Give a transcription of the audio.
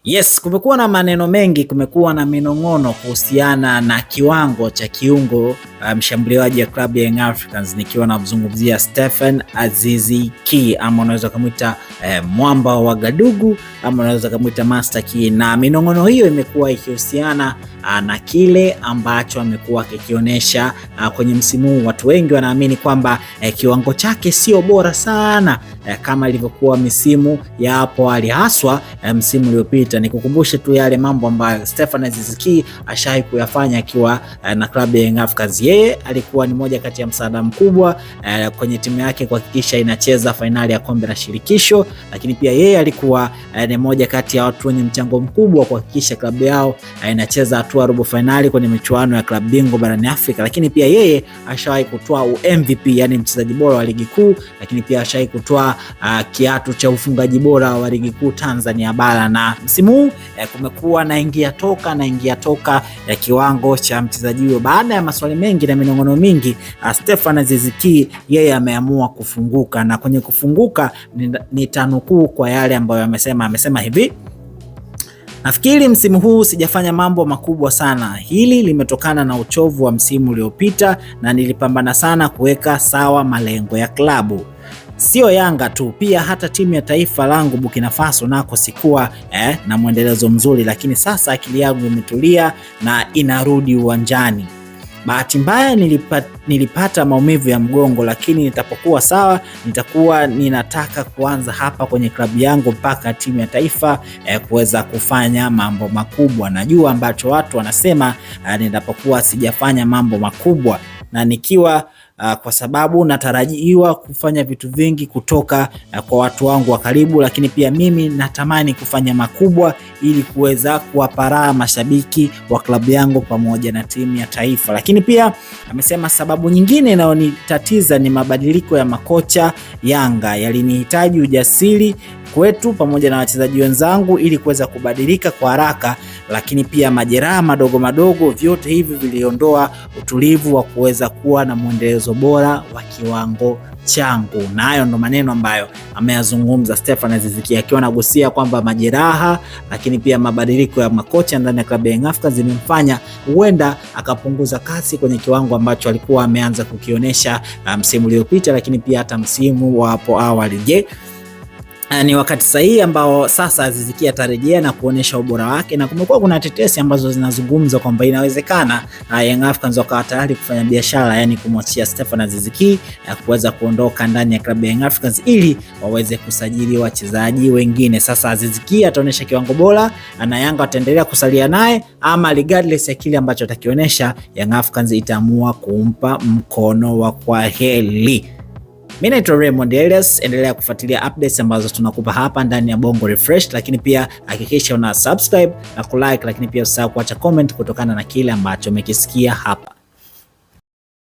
Yes, kumekuwa na maneno mengi, kumekuwa na minong'ono kuhusiana na kiwango cha kiungo mshambuliaji wa klabu ya Young Africans, nikiwa namzungumzia Stephen Aziz Ki, ama unaweza kumuita mwamba wa Gadugu, ama unaweza kumuita Master Ki. Na minong'ono hiyo imekuwa ikihusiana na kile ambacho amekuwa akikionyesha kwenye msimu huu. Watu wengi wanaamini kwamba kiwango chake sio bora sana kama ilivyokuwa misimu ya hapo awali, haswa msimu uliopita. Nikukumbushe tu yale mambo ambayo Stephen Aziz Ki ashai kuyafanya akiwa na klabu ya Young Africans. Yeye alikuwa ni moja kati ya msaada mkubwa kwenye timu yake kuhakikisha inacheza fainali ya kombe la shirikisho, lakini pia yeye alikuwa ni moja kati ya watu wenye mchango mkubwa kuhakikisha klabu yao inacheza hatua robo finali kwenye michuano ya klabu bingwa barani Afrika. Lakini pia yeye ashawahi kutoa MVP, yani mchezaji bora wa ligi kuu, lakini pia ashawahi kutoa kiatu cha ufungaji bora wa ligi kuu Tanzania bara. Na msimu huu kumekuwa na ingia toka ya kiwango cha mchezaji huyo. Baada ya maswali mengi na minong'ono mingi, Stephen Aziz Ki yeye ameamua kufunguka, na kwenye kufunguka ni tanukuu kwa yale ambayo amesema hivi: nafikiri msimu huu sijafanya mambo makubwa sana. Hili limetokana na uchovu wa msimu uliopita na nilipambana sana kuweka sawa malengo ya klabu. Sio Yanga tu, pia hata timu ya taifa langu Burkina Faso nako sikuwa na mwendelezo mzuri, lakini sasa akili yangu imetulia na inarudi uwanjani. Bahati mbaya nilipata maumivu ya mgongo, lakini nitapokuwa sawa nitakuwa ninataka kuanza hapa kwenye klabu yangu mpaka timu ya taifa kuweza kufanya mambo makubwa. Najua ambacho watu wanasema nitapokuwa sijafanya mambo makubwa, na nikiwa kwa sababu natarajiwa kufanya vitu vingi kutoka kwa watu wangu wa karibu, lakini pia mimi natamani kufanya makubwa ili kuweza kuwaparaa mashabiki wa klabu yangu pamoja na timu ya taifa. Lakini pia amesema sababu nyingine inayonitatiza ni mabadiliko ya makocha Yanga. Yalinihitaji ujasiri kwetu pamoja na wachezaji wenzangu ili kuweza kubadilika kwa haraka, lakini pia majeraha madogo, vyote hivi viliondoa utulivu wa kuweza kuwa na mwendelezo bora wa kiwango changu. Na hayo ndo maneno ambayo ameyazungumza Stephen Aziz Ki, akiwa anagusia kwamba majeraha, lakini pia mabadiliko ya makocha ndani ya klabu ya Young Africans zimemfanya huenda akapunguza kasi kwenye kiwango ambacho alikuwa ameanza kukionyesha msimu uliopita, lakini pia hata msimu wa hapo awali. Je, ni wakati sahihi ambao sasa Aziz Ki atarejea na kuonesha ubora wake? Na kumekuwa kuna tetesi ambazo zinazungumza kwamba inawezekana Young Africans wakawa tayari kufanya biashara, yani kumwachia Stephen Aziz Ki kuweza kuondoka ndani ya klabu ya Young Africans ili waweze kusajili wachezaji wengine. Sasa Aziz Ki ataonesha kiwango bora na Yanga ataendelea kusalia naye, ama regardless ya kile ambacho atakionyesha, Young Africans itaamua kumpa mkono wa kwaheri. Mimi naitwa Raymond Elias, endelea kufuatilia updates ambazo tunakupa hapa ndani ya Bongo Refresh, lakini pia hakikisha una subscribe na kulike, lakini pia usahau kuacha comment kutokana na kile ambacho umekisikia hapa.